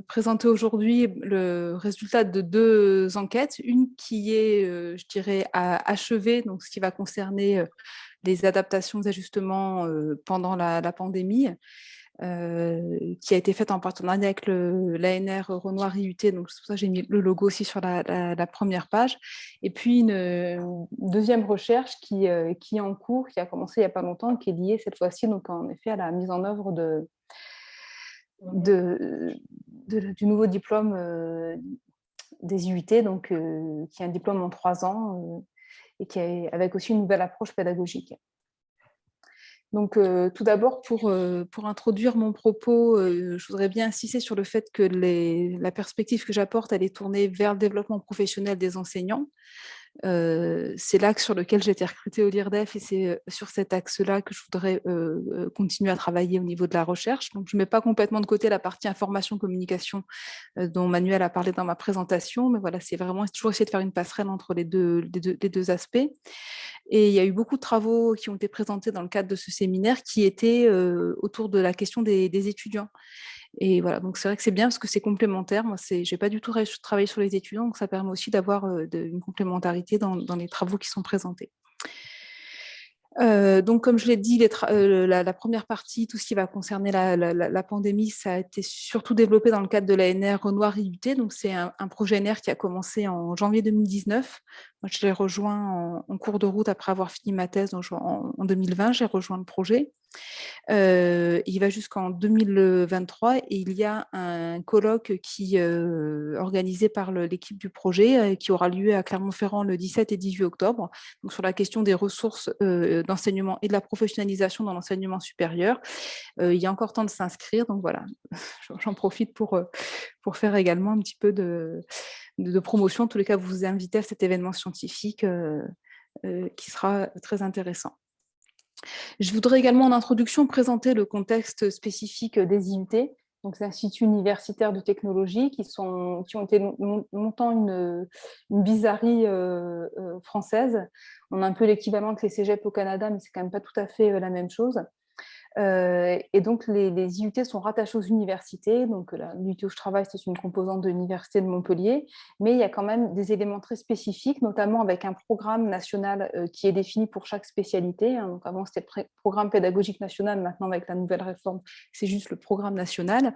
présenter aujourd'hui le résultat de 2 enquêtes. Une qui est, je dirais, achevée, donc ce qui va concerner les adaptations, les ajustements pendant la pandémie, qui a été faite en partenariat avec l'ANR Renoir IUT. Donc, c'est pour ça que j'ai mis le logo aussi sur la première page. Et puis, une deuxième recherche qui est en cours, qui a commencé il n'y a pas longtemps, qui est liée cette fois-ci, donc en effet, à la mise en œuvre de, du nouveau diplôme des IUT, donc, qui est un diplôme en 3 ans et qui est avec aussi une nouvelle approche pédagogique. Donc, tout d'abord, pour introduire mon propos, je voudrais bien insister sur le fait que la perspective que j'apporte, elle est tournée vers le développement professionnel des enseignants. C'est l'axe sur lequel j'ai été recrutée au LIRDEF et c'est sur cet axe-là que je voudrais continuer à travailler au niveau de la recherche. Donc, je ne mets pas complètement de côté la partie information-communication dont Manuel a parlé dans ma présentation, mais voilà, c'est vraiment toujours essayer de faire une passerelle entre les deux aspects. Et il y a eu beaucoup de travaux qui ont été présentés dans le cadre de ce séminaire qui étaient autour de la question des étudiants. Et voilà, donc c'est vrai que c'est bien parce que c'est complémentaire. Moi, j'ai pas du tout travaillé sur les étudiants, donc ça permet aussi d'avoir une complémentarité dans les travaux qui sont présentés. Donc, comme je l'ai dit, la première partie, tout ce qui va concerner la pandémie, ça a été surtout développé dans le cadre de l'ANR Renoir IUT. Donc, c'est un projet NR qui a commencé en janvier 2019. Moi, je l'ai rejoint en cours de route après avoir fini ma thèse. Donc, en 2020, j'ai rejoint le projet. Il va jusqu'en 2023 et il y a un colloque qui organisé par l'équipe du projet qui aura lieu à Clermont-Ferrand le 17 et 18 octobre, donc sur la question des ressources d'enseignement et de la professionnalisation dans l'enseignement supérieur. Il y a encore temps de s'inscrire, donc voilà, j'en profite pour faire également un petit peu de promotion. En tous les cas, vous invitez à cet événement scientifique qui sera très intéressant. Je voudrais également en introduction présenter le contexte spécifique des IUT, donc c'est instituts universitaires de technologie qui ont été longtemps une bizarrerie française. On a un peu l'équivalent avec les cégeps au Canada, mais c'est quand même pas tout à fait la même chose. Et donc, les IUT sont rattachés aux universités. Donc, l'IUT où je travaille, c'est une composante de l'Université de Montpellier. Mais il y a quand même des éléments très spécifiques, notamment avec un programme national qui est défini pour chaque spécialité. Donc, avant, c'était le programme pédagogique national. Maintenant, avec la nouvelle réforme, c'est juste le programme national.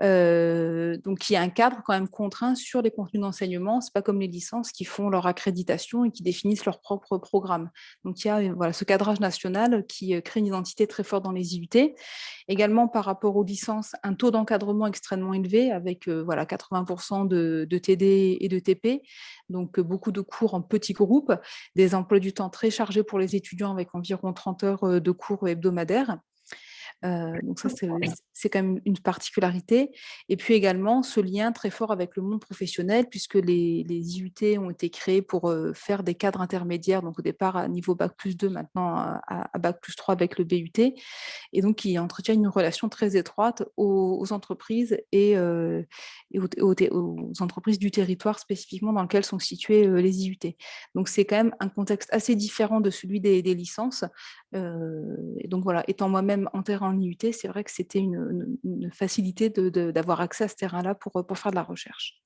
Donc, il y a un cadre quand même contraint sur les contenus d'enseignement. Ce n'est pas comme les licences qui font leur accréditation et qui définissent leur propre programme. Donc, il y a ce cadrage national qui crée une identité très forte dans les IUT. Également, par rapport aux licences, un taux d'encadrement extrêmement élevé avec 80% de TD et de TP. Donc, beaucoup de cours en petits groupes, des emplois du temps très chargés pour les étudiants avec environ 30 heures de cours hebdomadaires. Donc ça, c'est quand même une particularité. Et puis également, ce lien très fort avec le monde professionnel, puisque les IUT ont été créés pour faire des cadres intermédiaires, donc au départ à niveau Bac+2, maintenant à Bac+3 avec le BUT, et donc qui entretiennent une relation très étroite aux entreprises et aux entreprises du territoire spécifiquement dans lequel sont situés les IUT. Donc c'est quand même un contexte assez différent de celui des licences. Et donc voilà, étant moi-même enterrée en IUT, c'est vrai que c'était une facilité d'avoir accès à ce terrain-là pour faire de la recherche.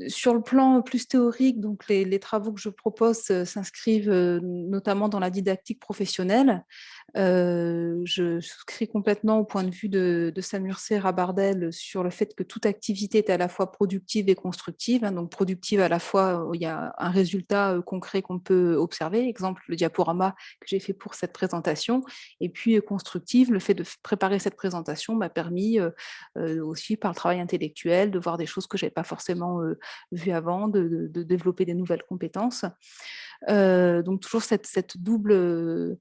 Sur le plan plus théorique, donc les travaux que je propose s'inscrivent notamment dans la didactique professionnelle. Je souscris complètement au point de vue de Samur-Serra Rabardel sur le fait que toute activité est à la fois productive et constructive. Donc productive à la fois, il y a un résultat concret qu'on peut observer, exemple le diaporama que j'ai fait pour cette présentation, et puis constructive, le fait de préparer cette présentation m'a permis aussi par le travail intellectuel de voir des choses que je n'avais pas forcément vues avant, de développer des nouvelles compétences. Donc toujours cette double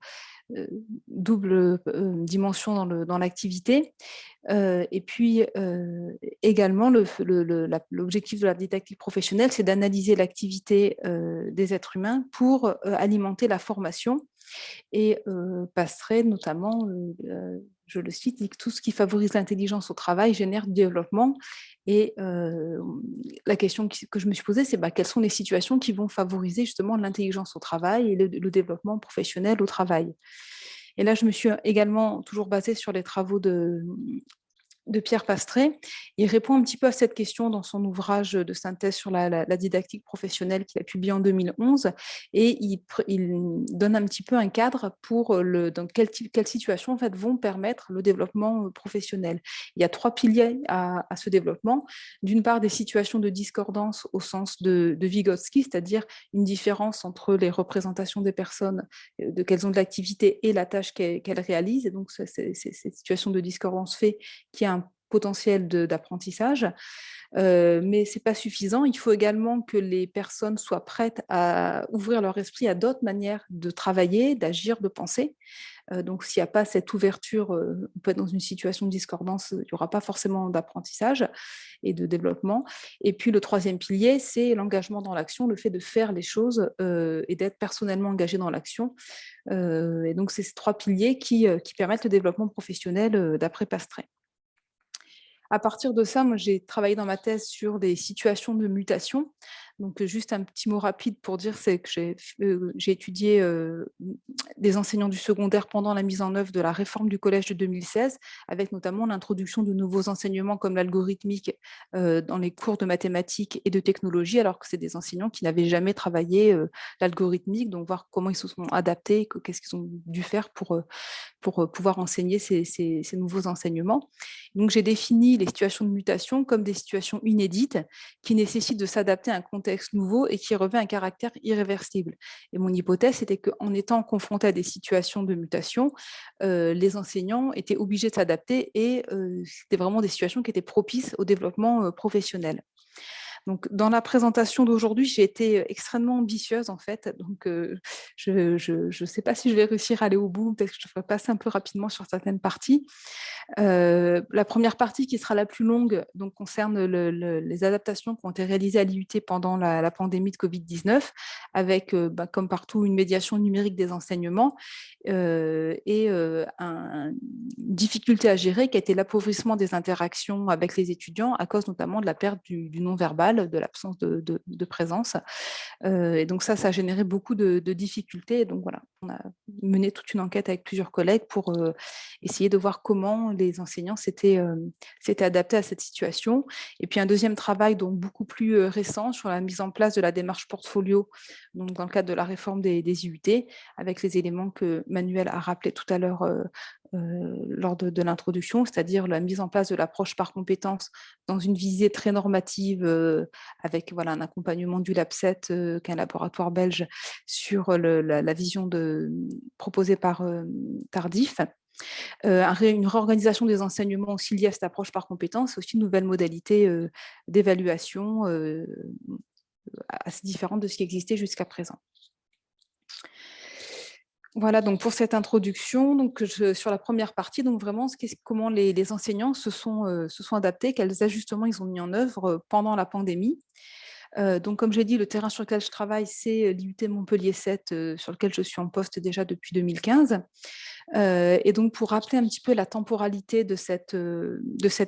dimension dans l'activité. Et puis également, l'objectif de la didactique professionnelle, c'est d'analyser l'activité des êtres humains pour alimenter la formation et passerait notamment, je le cite, dit que tout ce qui favorise l'intelligence au travail génère du développement. Et la question que je me suis posée, c'est quelles sont les situations qui vont favoriser justement l'intelligence au travail et le développement professionnel au travail. Et là, je me suis également toujours basée sur les travaux de Pierre Pastré. Il répond un petit peu à cette question dans son ouvrage de synthèse sur la didactique professionnelle qu'il a publié en 2011, et il donne un petit peu un cadre pour dans quelles situations en fait, vont permettre le développement professionnel. Il y a 3 piliers à ce développement. D'une part, des situations de discordance au sens de Vygotsky, c'est-à-dire une différence entre les représentations des personnes, de qu'elles ont de l'activité et la tâche qu'elles réalisent. Et donc, cette situation de discordance fait qu'il y a un potentiel d'apprentissage, mais ce n'est pas suffisant. Il faut également que les personnes soient prêtes à ouvrir leur esprit à d'autres manières de travailler, d'agir, de penser. Donc, s'il n'y a pas cette ouverture, on peut être dans une situation de discordance, il n'y aura pas forcément d'apprentissage et de développement. Et puis, le troisième pilier, c'est l'engagement dans l'action, le fait de faire les choses et d'être personnellement engagé dans l'action. Et donc, c'est ces 3 piliers qui permettent le développement professionnel d'après Pastré. À partir de ça, moi, j'ai travaillé dans ma thèse sur des situations de mutation. Donc, juste un petit mot rapide pour dire, c'est que j'ai étudié des enseignants du secondaire pendant la mise en œuvre de la réforme du collège de 2016, avec notamment l'introduction de nouveaux enseignements comme l'algorithmique dans les cours de mathématiques et de technologie, alors que c'est des enseignants qui n'avaient jamais travaillé l'algorithmique, donc voir comment ils se sont adaptés, qu'est-ce qu'ils ont dû faire pour pouvoir enseigner ces nouveaux enseignements. Donc, j'ai défini les situations de mutation comme des situations inédites qui nécessitent de s'adapter à un contexte nouveau et qui revêt un caractère irréversible. Et mon hypothèse, c'était qu'en étant confrontés à des situations de mutation, les enseignants étaient obligés de s'adapter et c'était vraiment des situations qui étaient propices au développement professionnel. Donc, dans la présentation d'aujourd'hui, j'ai été extrêmement ambitieuse, en fait. Donc, je ne sais pas si je vais réussir à aller au bout, peut-être que je ferai passer un peu rapidement sur certaines parties. La première partie, qui sera la plus longue, donc, concerne les adaptations qui ont été réalisées à l'IUT pendant la pandémie de Covid-19, avec, comme partout, une médiation numérique des enseignements et une difficulté à gérer qui a été l'appauvrissement des interactions avec les étudiants à cause notamment de la perte du non-verbal, de l'absence de présence. Et donc ça a généré beaucoup de difficultés. Et donc voilà, on a mené toute une enquête avec plusieurs collègues pour essayer de voir comment les enseignants s'étaient adaptés à cette situation. Et puis un deuxième travail, donc beaucoup plus récent, sur la mise en place de la démarche portfolio, donc dans le cadre de la réforme des IUT, avec les éléments que Manuel a rappelés tout à l'heure lors de l'introduction, c'est-à-dire la mise en place de l'approche par compétences dans une visée très normative, avec voilà, un accompagnement du Lab7, qui est un laboratoire belge, sur la vision proposée par Tardif. Une réorganisation des enseignements aussi liée à cette approche par compétences, aussi une nouvelle modalité d'évaluation assez différente de ce qui existait jusqu'à présent. Voilà, donc pour cette introduction, donc sur la première partie, donc vraiment comment les enseignants se sont adaptés, quels ajustements ils ont mis en œuvre pendant la pandémie. Donc, comme j'ai dit, le terrain sur lequel je travaille, c'est l'IUT Montpellier 7, sur lequel je suis en poste déjà depuis 2015. Et donc, pour rappeler un petit peu la temporalité de cette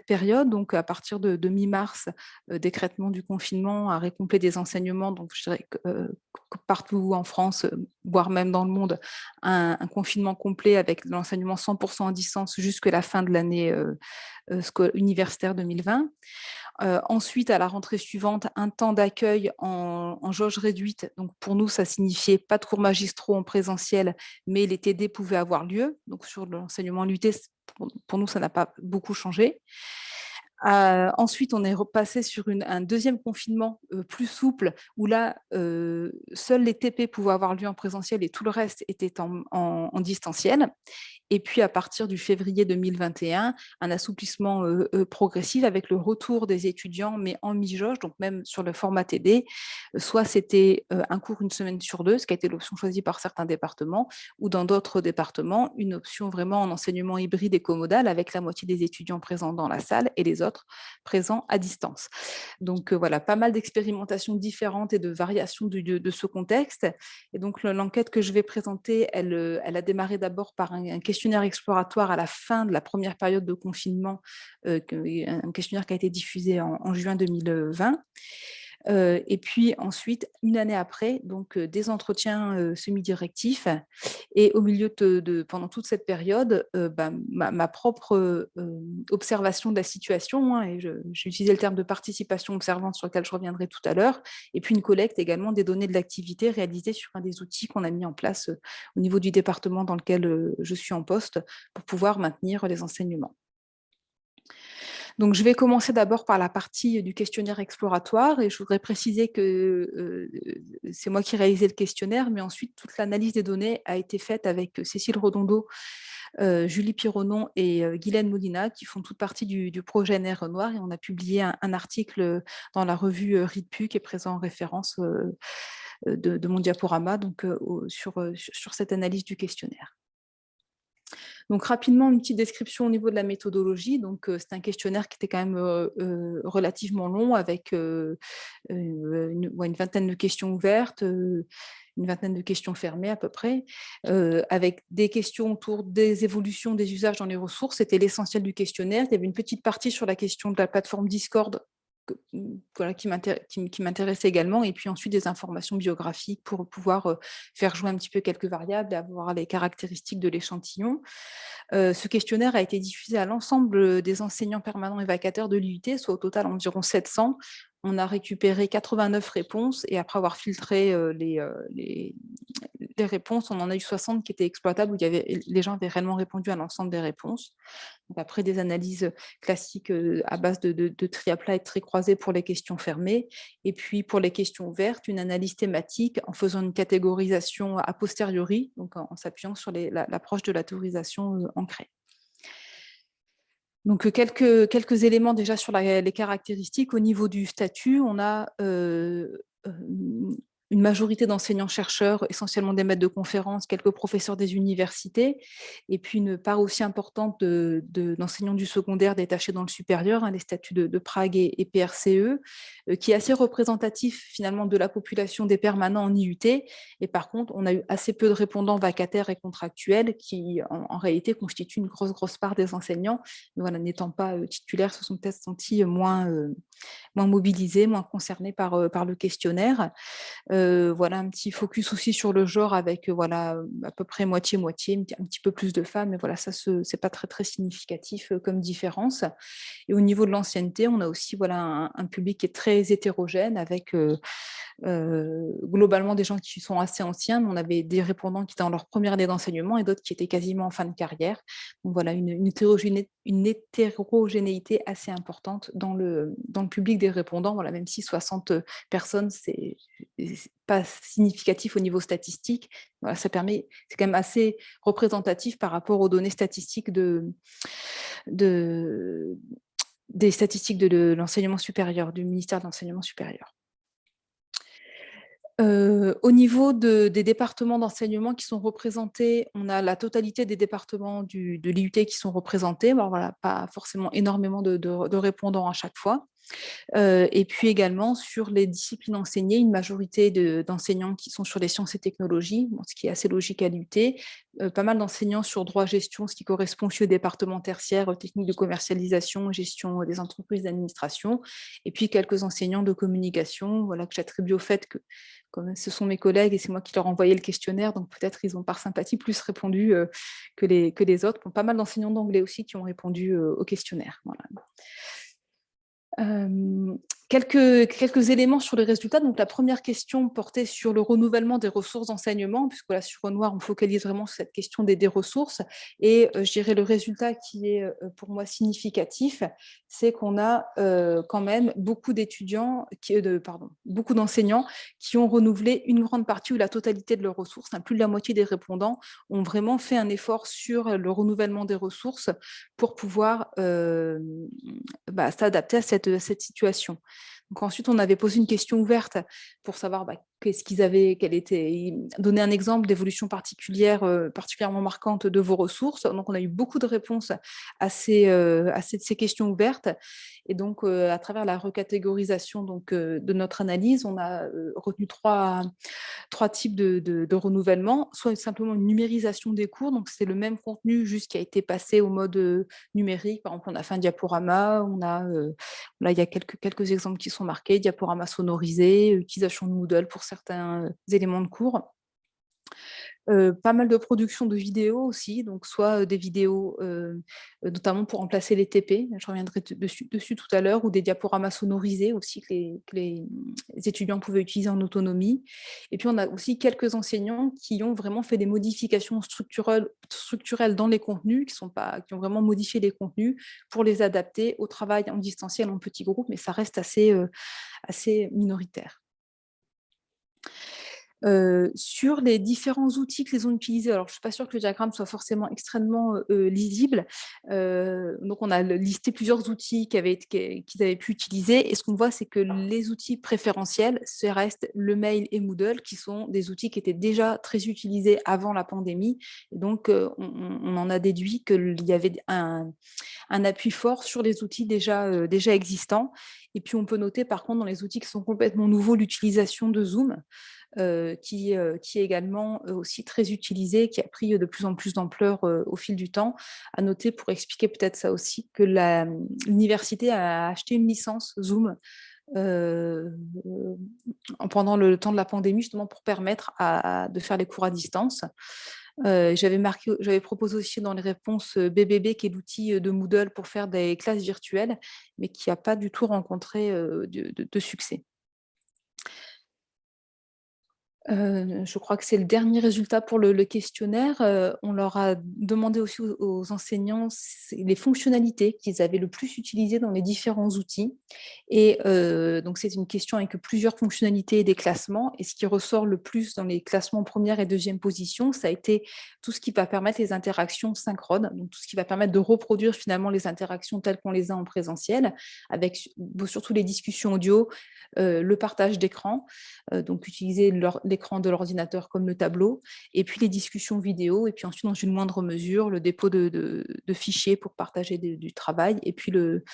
période, donc à partir de mi-mars, décrètement du confinement, arrêt complet des enseignements, donc je dirais que partout en France, voire même dans le monde, un confinement complet avec l'enseignement 100% à distance jusque la fin de l'année universitaire 2020. Ensuite, à la rentrée suivante, un temps d'accueil en jauge réduite. Donc, pour nous, ça signifiait pas de cours magistraux en présentiel, mais les TD pouvaient avoir lieu. Donc, sur l'enseignement LUT, pour nous, ça n'a pas beaucoup changé. Ensuite, on est repassé sur un deuxième confinement plus souple, où là, seuls les TP pouvaient avoir lieu en présentiel et tout le reste était en distanciel. Et puis, à partir du février 2021, un assouplissement progressif avec le retour des étudiants, mais en mi-jauge, donc même sur le format TD. Soit c'était un cours une semaine sur 2, ce qui a été l'option choisie par certains départements, ou dans d'autres départements, une option vraiment en enseignement hybride et comodal, avec la moitié des étudiants présents dans la salle et les autres présents à distance. Donc voilà, pas mal d'expérimentations différentes et de variations de ce contexte. Et donc l'enquête que je vais présenter, elle a démarré d'abord par un questionnaire exploratoire à la fin de la première période de confinement, un questionnaire qui a été diffusé en juin 2020. Et puis ensuite, une année après, donc des entretiens semi-directifs. Et au milieu pendant toute cette période, ma propre observation de la situation, hein, et j'ai utilisé le terme de participation observante sur lequel je reviendrai tout à l'heure, et puis une collecte également des données de l'activité réalisée sur un des outils qu'on a mis en place au niveau du département dans lequel je suis en poste pour pouvoir maintenir les enseignements. Donc, je vais commencer d'abord par la partie du questionnaire exploratoire et je voudrais préciser que c'est moi qui réalisais le questionnaire, mais ensuite toute l'analyse des données a été faite avec Cécile Redondo, Julie Pironon et Guylaine Molina, qui font toute partie du projet NR Renoir, et on a publié un article dans la revue RIDPU qui est présent en référence de mon diaporama, donc sur cette analyse du questionnaire. Donc rapidement, une petite description au niveau de la méthodologie. Donc c'est un questionnaire qui était quand même relativement long, avec une vingtaine de questions ouvertes, une vingtaine de questions fermées à peu près, avec des questions autour des évolutions des usages dans les ressources. C'était l'essentiel du questionnaire. Il y avait une petite partie sur la question de la plateforme Discord, voilà, qui m'intéressait également, et puis ensuite des informations biographiques pour pouvoir faire jouer un petit peu quelques variables et avoir les caractéristiques de l'échantillon. Ce questionnaire a été diffusé à l'ensemble des enseignants permanents et vacataires de l'IUT, soit au total environ 700. On a récupéré 89 réponses, et après avoir filtré les réponses, on en a eu 60 qui étaient exploitables, où les gens avaient réellement répondu à l'ensemble des réponses. Donc après des analyses classiques à base de tri à plat et de tri croisé pour les questions fermées, et puis pour les questions ouvertes, une analyse thématique en faisant une catégorisation a posteriori, donc en s'appuyant sur l'approche de la théorisation ancrée. Donc, quelques éléments déjà sur les caractéristiques. Au niveau du statut, on a une majorité d'enseignants-chercheurs, essentiellement des maîtres de conférences, quelques professeurs des universités, et puis une part aussi importante d'enseignants du secondaire détachés dans le supérieur, hein, les statuts de Prague et PRCE, qui est assez représentatif finalement de la population des permanents en IUT. Et par contre, on a eu assez peu de répondants vacataires et contractuels qui, en réalité, constituent une grosse part des enseignants. Mais voilà, n'étant pas titulaires, se sont peut-être sentis moins mobilisés, moins concernés par le questionnaire. Voilà, un petit focus aussi sur le genre avec voilà, à peu près moitié-moitié, un petit peu plus de femmes, mais voilà, ça, c'est pas très significatif comme différence. Et au niveau de l'ancienneté, on a aussi voilà, un public qui est très hétérogène, avec globalement des gens qui sont assez anciens, mais on avait des répondants qui étaient dans leur première année d'enseignement et d'autres qui étaient quasiment en fin de carrière. Donc voilà, une hétérogénéité assez importante dans le public des répondants. Voilà, même si 60 personnes, c'est pas significatif au niveau statistique, voilà, c'est quand même assez représentatif par rapport aux données statistiques des statistiques de l'enseignement supérieur, du ministère de l'enseignement supérieur. Au niveau des départements d'enseignement qui sont représentés, on a la totalité des départements de l'IUT qui sont représentés. Alors voilà, pas forcément énormément de répondants à chaque fois. Et puis également sur les disciplines enseignées, une majorité d'enseignants qui sont sur les sciences et technologies, ce qui est assez logique à l'IUT, pas mal d'enseignants sur droit-gestion, ce qui correspond aussi au département tertiaire, techniques de commercialisation, gestion des entreprises d'administration, et puis quelques enseignants de communication, voilà, que j'attribue au fait que comme ce sont mes collègues et c'est moi qui leur envoyais le questionnaire, donc peut-être ils ont par sympathie plus répondu que les autres. Bon, pas mal d'enseignants d'anglais aussi qui ont répondu au questionnaire. Voilà. Quelques éléments sur les résultats. Donc, la première question portait sur le renouvellement des ressources d'enseignement, puisque là, sur Renoir, on focalise vraiment sur cette question des ressources. Et je dirais le résultat qui est pour moi significatif, c'est qu'on a quand même beaucoup beaucoup d'enseignants qui ont renouvelé une grande partie ou la totalité de leurs ressources. Plus de la moitié des répondants ont vraiment fait un effort sur le renouvellement des ressources pour pouvoir s'adapter à cette situation. Donc ensuite, on avait posé une question ouverte pour savoir quel était, donner un exemple d'évolution particulière, particulièrement marquante de vos ressources. Donc, on a eu beaucoup de réponses à ces questions ouvertes. Et donc, à travers la recatégorisation donc, de notre analyse, on a retenu trois types de renouvellement, soit simplement une numérisation des cours, donc c'est le même contenu, juste qui a été passé au mode numérique. Par exemple, on a fait un diaporama, là, il y a quelques exemples qui sont marqués, diaporama sonorisé, utilisation de Moodle pour certains éléments de cours. Pas mal de production de vidéos aussi, donc soit des vidéos notamment pour remplacer les TP, je reviendrai dessus tout à l'heure, ou des diaporamas sonorisés aussi que les étudiants pouvaient utiliser en autonomie. Et puis on a aussi quelques enseignants qui ont vraiment fait des modifications structurelles dans les contenus, qui ont vraiment modifié les contenus pour les adapter au travail en distanciel en petits groupes, mais ça reste assez minoritaire. Sur les différents outils que les ont utilisés, alors je ne suis pas sûre que le diagramme soit forcément extrêmement lisible. Donc on a listé plusieurs outils qu'ils avaient pu utiliser, et ce qu'on voit, c'est que les outils préférentiels, ce reste le mail et Moodle, qui sont des outils qui étaient déjà très utilisés avant la pandémie. Et donc on en a déduit qu'il y avait un appui fort sur les outils déjà existants. Et puis on peut noter par contre dans les outils qui sont complètement nouveaux l'utilisation de Zoom, qui est également aussi très utilisé, qui a pris de plus en plus d'ampleur au fil du temps. À noter, pour expliquer peut-être ça aussi, que l'université a acheté une licence Zoom pendant le temps de la pandémie, justement pour permettre de faire les cours à distance. J'avais proposé aussi dans les réponses BBB, qui est l'outil de Moodle pour faire des classes virtuelles, mais qui n'a pas du tout rencontré de succès. Je crois que c'est le dernier résultat pour le questionnaire. On leur a demandé aussi aux enseignants les fonctionnalités qu'ils avaient le plus utilisées dans les différents outils. Et donc, c'est une question avec plusieurs fonctionnalités et des classements. Et ce qui ressort le plus dans les classements première et deuxième position, ça a été tout ce qui va permettre les interactions synchrones, donc tout ce qui va permettre de reproduire finalement les interactions telles qu'on les a en présentiel, avec surtout les discussions audio, le partage d'écran, donc utiliser l'écran de l'ordinateur comme le tableau, et puis les discussions vidéo, et puis ensuite dans une moindre mesure le dépôt de fichiers pour partager du travail, et puis le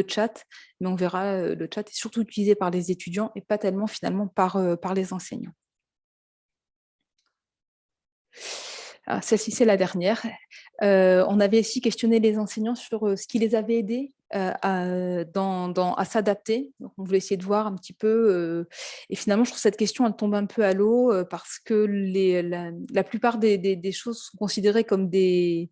chat. Mais on verra, le chat est surtout utilisé par les étudiants et pas tellement finalement par les enseignants. Ah, celle-ci, c'est la dernière. On avait aussi questionné les enseignants sur ce qui les avait aidés à s'adapter. Donc, on voulait essayer de voir un petit peu. Et finalement, je trouve que cette question, elle tombe un peu à l'eau parce que la plupart des choses sont considérées comme des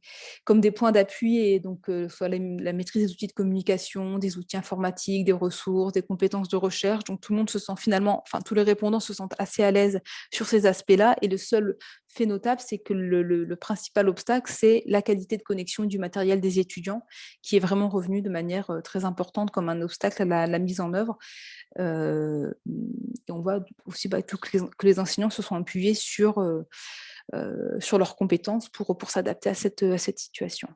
points d'appui. Et donc, soit la maîtrise des outils de communication, des outils informatiques, des ressources, des compétences de recherche. Donc, tout le monde se sent finalement, enfin, tous les répondants se sentent assez à l'aise sur ces aspects-là. Et le seul fait notable, c'est que le principal obstacle, c'est la qualité de connexion du matériel des étudiants, qui est vraiment revenu de manière très importante comme un obstacle à la mise en œuvre. Et on voit aussi que les enseignants se sont appuyés sur leurs compétences pour s'adapter à cette situation.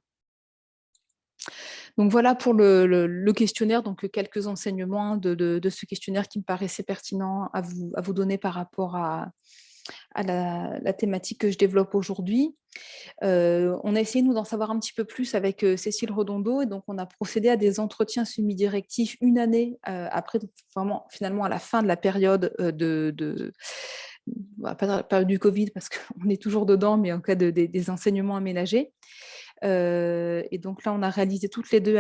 Donc voilà pour le questionnaire, donc quelques enseignements de ce questionnaire qui me paraissaient pertinents à vous donner par rapport à la thématique que je développe aujourd'hui. On a essayé, nous, d'en savoir un petit peu plus avec Cécile Redondo, et donc on a procédé à des entretiens semi-directifs une année après, vraiment, finalement, à la fin de la période pas de la période du Covid, parce qu'on est toujours dedans, mais en cas des enseignements aménagés. Et donc là, on a analysé toutes les deux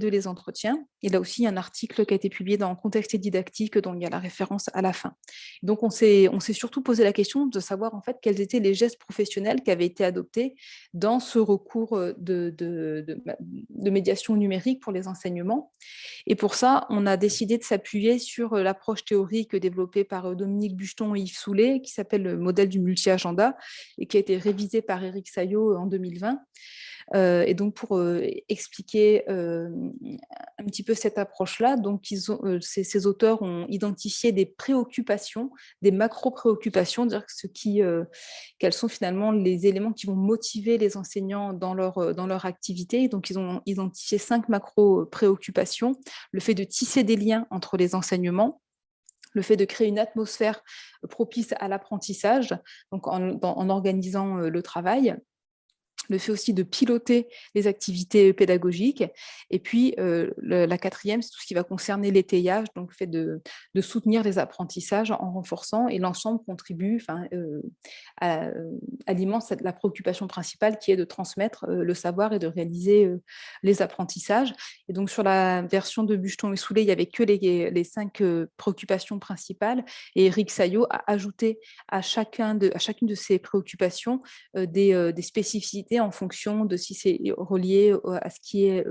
les entretiens. Et là aussi, il y a un article qui a été publié dans Contexte et didactique, dont il y a la référence à la fin. Donc, on s'est surtout posé la question de savoir en fait quels étaient les gestes professionnels qui avaient été adoptés dans ce recours de médiation numérique pour les enseignements. Et pour ça, on a décidé de s'appuyer sur l'approche théorique développée par Dominique Bucheton et Yves Soulet, qui s'appelle le modèle du multi-agenda, et qui a été révisé par Éric Saillot en 2020. Et donc, pour expliquer un petit peu cette approche-là, donc ces auteurs ont identifié des préoccupations, des macro-préoccupations, dire quels sont finalement les éléments qui vont motiver les enseignants dans leur activité. Donc, ils ont identifié 5 macro-préoccupations. Le fait de tisser des liens entre les enseignements, le fait de créer une atmosphère propice à l'apprentissage, donc en organisant le travail, le fait aussi de piloter les activités pédagogiques. Et puis, la quatrième, c'est tout ce qui va concerner l'étayage, donc le fait de soutenir les apprentissages en renforçant, et l'ensemble contribue, alimente la préoccupation principale qui est de transmettre le savoir et de réaliser les apprentissages. Et donc, sur la version de Bucheton et Soulet, il n'y avait que les 5 préoccupations principales, et Éric Saillot a ajouté à chacune de ces préoccupations des spécificités en fonction de si c'est relié à ce qui est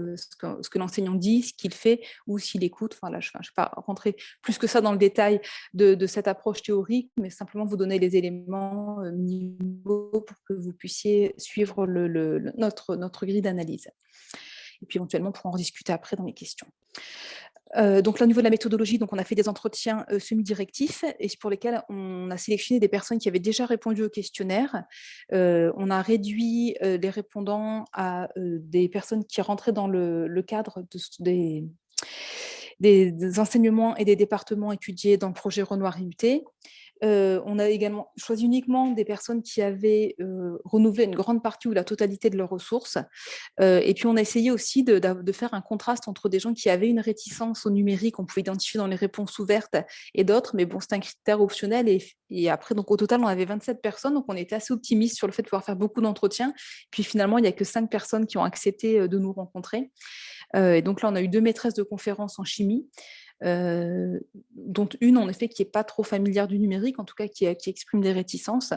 ce que l'enseignant dit, ce qu'il fait, ou s'il écoute. Enfin, là, je ne vais pas rentrer plus que ça dans le détail de cette approche théorique, mais simplement vous donner les éléments minimaux pour que vous puissiez suivre notre grille d'analyse. Et puis éventuellement, on pourra en discuter après dans les questions. Donc là, au niveau de la méthodologie, donc on a fait des entretiens semi-directifs, et pour lesquels on a sélectionné des personnes qui avaient déjà répondu au questionnaire. On a réduit les répondants à des personnes qui rentraient dans le cadre des enseignements et des départements étudiés dans le projet Renoir IUT. On a également choisi uniquement des personnes qui avaient renouvelé une grande partie ou la totalité de leurs ressources. Et puis, on a essayé aussi de faire un contraste entre des gens qui avaient une réticence au numérique, on pouvait identifier dans les réponses ouvertes, et d'autres, mais bon, c'est un critère optionnel. Et après, donc, au total, on avait 27 personnes, donc on était assez optimiste sur le fait de pouvoir faire beaucoup d'entretiens. Puis finalement, il n'y a que 5 personnes qui ont accepté de nous rencontrer. Et donc là, on a eu 2 maîtresses de conférences en chimie, dont une en effet qui n'est pas trop familière du numérique, en tout cas qui exprime des réticences,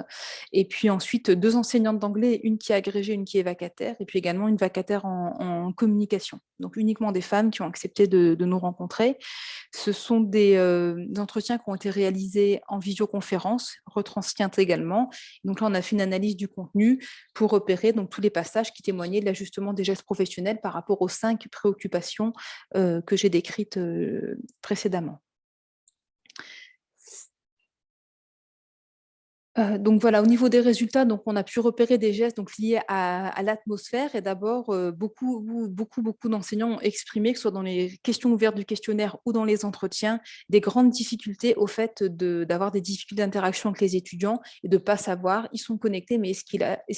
et puis ensuite 2 enseignantes d'anglais, une qui est agrégée, une qui est vacataire, et puis également une vacataire en communication. Donc uniquement des femmes qui ont accepté de nous rencontrer. Ce sont des entretiens qui ont été réalisés en visioconférence, retranscrits également. Donc là, on a fait une analyse du contenu pour repérer donc tous les passages qui témoignaient de l'ajustement des gestes professionnels par rapport aux 5 préoccupations que j'ai décrites précédemment. Donc voilà, au niveau des résultats, donc on a pu repérer des gestes donc liés à l'atmosphère, et d'abord beaucoup d'enseignants ont exprimé, que ce soit dans les questions ouvertes du questionnaire ou dans les entretiens, des grandes difficultés au fait d'avoir des difficultés d'interaction avec les étudiants et de ne pas savoir, ils sont connectés, mais est-ce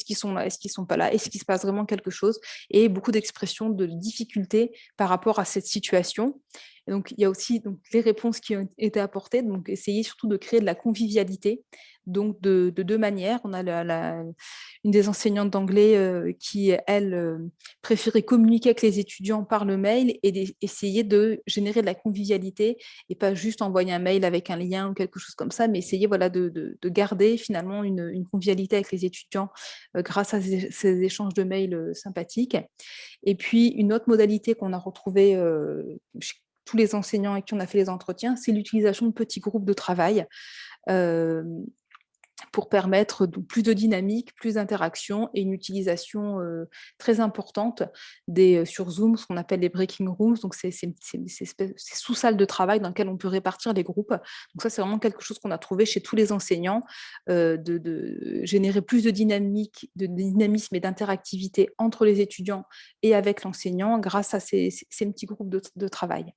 qu'ils sont là, est-ce qu'ils ne sont pas là, est-ce qu'il se passe vraiment quelque chose, et beaucoup d'expressions de difficultés par rapport à cette situation. Et donc, il y a aussi donc, les réponses qui ont été apportées, donc essayer surtout de créer de la convivialité, donc de 2 manières. On a une des enseignantes d'anglais qui, elle, préférait communiquer avec les étudiants par le mail et essayer de générer de la convivialité, et pas juste envoyer un mail avec un lien ou quelque chose comme ça, mais essayer voilà, de garder finalement une convivialité avec les étudiants grâce à ces échanges de mails sympathiques. Et puis, une autre modalité qu'on a retrouvée chez tous les enseignants avec qui on a fait les entretiens, c'est l'utilisation de petits groupes de travail pour permettre donc plus de dynamique, plus d'interaction, et une utilisation très importante sur Zoom, ce qu'on appelle les breaking rooms. Donc, c'est sous-salles de travail dans lesquelles on peut répartir les groupes. Donc ça, c'est vraiment quelque chose qu'on a trouvé chez tous les enseignants, de générer plus de dynamique, de dynamisme et d'interactivité entre les étudiants et avec l'enseignant grâce à ces petits groupes de travail.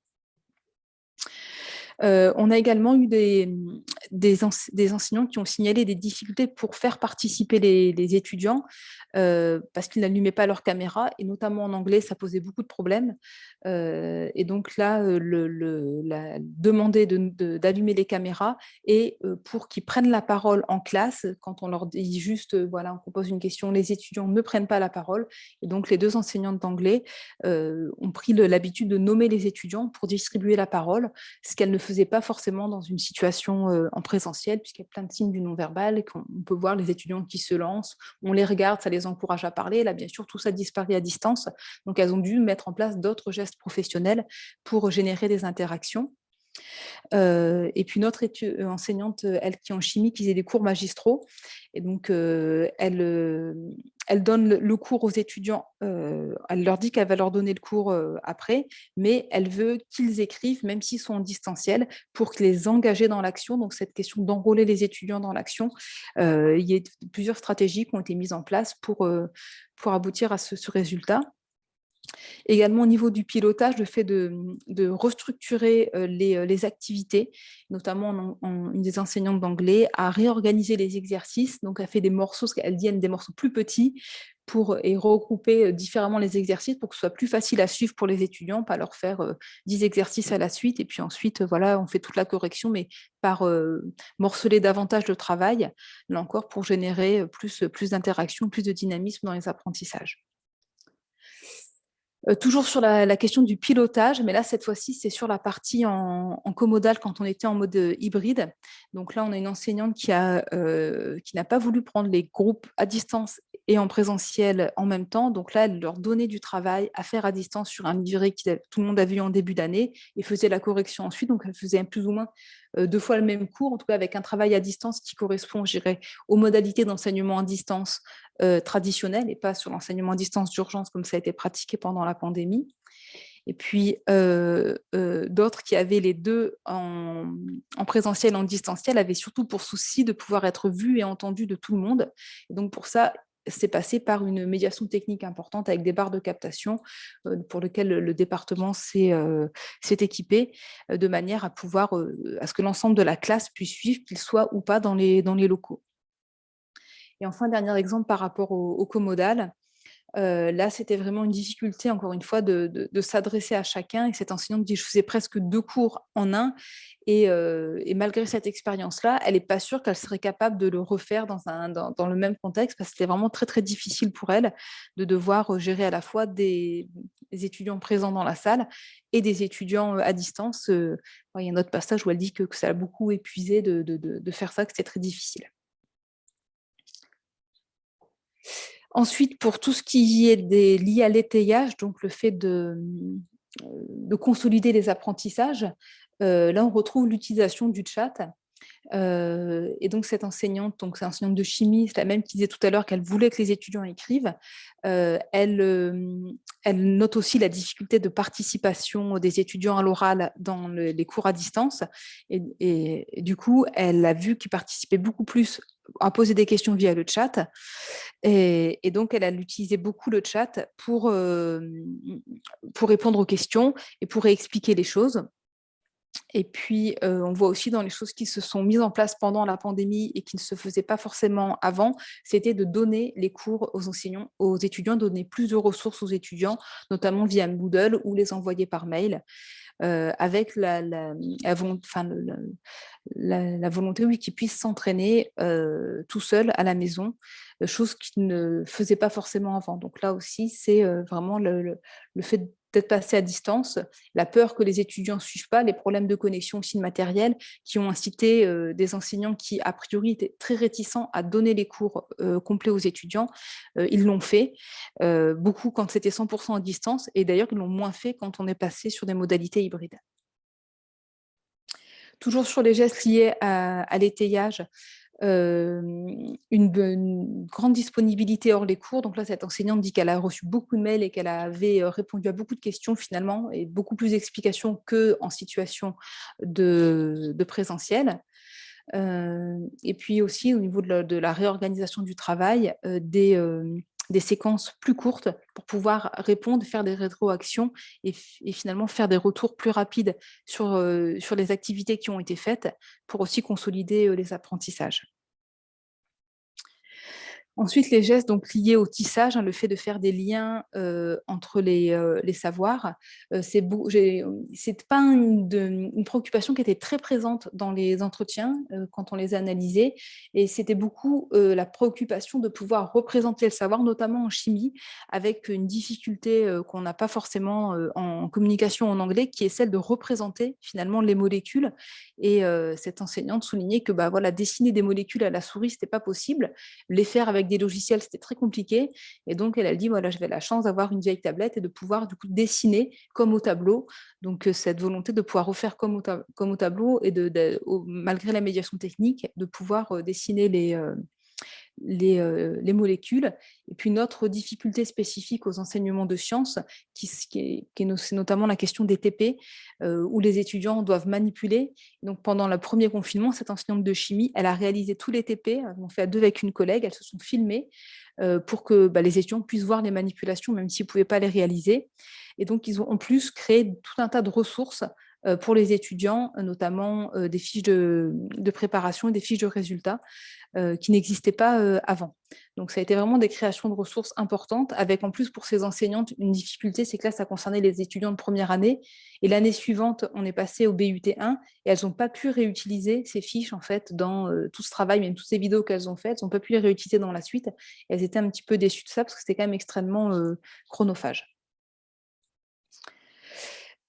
On a également eu des enseignants qui ont signalé des difficultés pour faire participer les étudiants parce qu'ils n'allumaient pas leur caméra, et notamment en anglais, ça posait beaucoup de problèmes. Et donc là, demander d'allumer les caméras, et pour qu'ils prennent la parole en classe, quand on leur dit juste, voilà, on propose une question, les étudiants ne prennent pas la parole. Et donc les 2 enseignantes d'anglais ont pris l'habitude de nommer les étudiants pour distribuer la parole, ce qu'elles ne faisaient pas forcément dans une situation en présentiel, puisqu'il y a plein de signes du non-verbal, et qu'on peut voir les étudiants qui se lancent, on les regarde, ça les encourage à parler. Là, bien sûr, tout ça disparaît à distance. Donc, elles ont dû mettre en place d'autres gestes professionnels pour générer des interactions. Et puis notre enseignante, elle qui est en chimie, qui faisait des cours magistraux, et donc elle donne le cours aux étudiants, elle leur dit qu'elle va leur donner le cours après, mais elle veut qu'ils écrivent, même s'ils sont en distanciel, pour les engager dans l'action. Donc cette question d'enrôler les étudiants dans l'action, il y a plusieurs stratégies qui ont été mises en place pour aboutir à ce résultat. Également au niveau du pilotage, le fait de restructurer les activités, notamment une des enseignantes d'anglais a réorganisé les exercices, donc elle fait des morceaux, elle dit des morceaux plus petits et regrouper différemment les exercices pour que ce soit plus facile à suivre pour les étudiants, pas leur faire 10 exercices à la suite et puis ensuite voilà, on fait toute la correction, mais par morceler davantage le travail, là encore pour générer plus d'interaction, plus de dynamisme dans les apprentissages. Toujours sur la question du pilotage, mais là, cette fois-ci, c'est sur la partie en comodal quand on était en mode hybride. Donc là, on a une enseignante qui n'a pas voulu prendre les groupes à distance et en présentiel en même temps. Donc là, elle leur donnait du travail à faire à distance sur un livret que tout le monde a vu en début d'année et faisait la correction ensuite. Donc elle faisait plus ou moins 2 fois le même cours, en tout cas avec un travail à distance qui correspond, je dirais, aux modalités d'enseignement à distance traditionnel et pas sur l'enseignement à distance d'urgence comme ça a été pratiqué pendant la pandémie. Et puis d'autres qui avaient les deux en présentiel et en distanciel avaient surtout pour souci de pouvoir être vus et entendus de tout le monde. Et donc pour ça, c'est passé par une médiation technique importante avec des barres de captation pour lesquelles le département s'est équipé de manière à pouvoir à ce que l'ensemble de la classe puisse suivre, qu'il soit ou pas dans les locaux. Et enfin, dernier exemple par rapport au comodal. Là, c'était vraiment une difficulté, encore une fois, de s'adresser à chacun. Et cette enseignante dit, je faisais presque 2 cours en un. Et malgré cette expérience-là, elle n'est pas sûre qu'elle serait capable de le refaire dans le même contexte, parce que c'était vraiment très, très difficile pour elle de devoir gérer à la fois des étudiants présents dans la salle et des étudiants à distance. Il y a un autre passage où elle dit que ça l'a beaucoup épuisé de faire ça, que c'était très difficile. Ensuite, pour tout ce qui est lié à l'étayage, donc le fait de consolider les apprentissages, là, on retrouve l'utilisation du chat. Et donc, cette enseignante, donc c'est enseignante de chimie, c'est la même qui disait tout à l'heure qu'elle voulait que les étudiants écrivent. Elle note aussi la difficulté de participation des étudiants à l'oral dans les cours à distance. Et du coup, elle a vu qu'ils participaient beaucoup plus à poser des questions via le chat. Et donc, elle a utilisé beaucoup le chat pour répondre aux questions et pour expliquer les choses. Et puis, on voit aussi dans les choses qui se sont mises en place pendant la pandémie et qui ne se faisaient pas forcément avant, c'était de donner les cours aux enseignants, aux étudiants, donner plus de ressources aux étudiants, notamment via Moodle ou les envoyer par mail, avec la volonté, oui, qu'ils puissent s'entraîner tout seuls à la maison, chose qu'ils ne faisaient pas forcément avant. Donc là aussi, c'est vraiment le fait d'être passé à distance, la peur que les étudiants ne suivent pas, les problèmes de connexion aussi de matériel qui ont incité des enseignants qui, a priori, étaient très réticents à donner les cours complets aux étudiants. Ils l'ont fait, beaucoup quand c'était 100% à distance, et d'ailleurs, ils l'ont moins fait quand on est passé sur des modalités hybrides. Toujours sur les gestes liés à l'étayage, une grande disponibilité hors les cours. Donc là, cette enseignante dit qu'elle a reçu beaucoup de mails et qu'elle avait répondu à beaucoup de questions finalement et beaucoup plus d'explications qu'en situation de présentiel. Et puis aussi au niveau de la réorganisation du travail, des séquences plus courtes pour pouvoir répondre, faire des rétroactions et finalement faire des retours plus rapides sur les activités qui ont été faites pour aussi consolider les apprentissages. Ensuite, les gestes donc liés au tissage, le fait de faire des liens entre les savoirs, c'est pas une préoccupation qui était très présente dans les entretiens quand on les a analysés, et c'était beaucoup la préoccupation de pouvoir représenter le savoir, notamment en chimie, avec une difficulté qu'on n'a pas forcément en communication en anglais, qui est celle de représenter finalement les molécules. Et cette enseignante soulignait que dessiner des molécules à la souris, c'était pas possible. Les faire avec des logiciels, c'était très compliqué. Et donc, elle a dit, voilà, j'avais la chance d'avoir une vieille tablette et de pouvoir du coup dessiner comme au tableau. Donc, cette volonté de pouvoir refaire comme au tableau et malgré la médiation technique, de pouvoir dessiner les molécules. Et puis une autre difficulté spécifique aux enseignements de sciences, c'est notamment la question des TP, où les étudiants doivent manipuler. Donc pendant le premier confinement, cette enseignante de chimie, elle a réalisé tous les TP, elles l'ont fait à deux avec une collègue, elles se sont filmées pour que les étudiants puissent voir les manipulations, même s'ils ne pouvaient pas les réaliser. Et donc, ils ont en plus créé tout un tas de ressources pour les étudiants, notamment des fiches de préparation et des fiches de résultats qui n'existaient pas avant. Donc, ça a été vraiment des créations de ressources importantes, avec en plus pour ces enseignantes une difficulté, c'est que là, ça concernait les étudiants de première année. Et l'année suivante, on est passé au BUT1 et elles n'ont pas pu réutiliser ces fiches en fait dans tout ce travail, même toutes ces vidéos qu'elles ont faites, elles n'ont pas pu les réutiliser dans la suite. Et elles étaient un petit peu déçues de ça parce que c'était quand même extrêmement chronophage.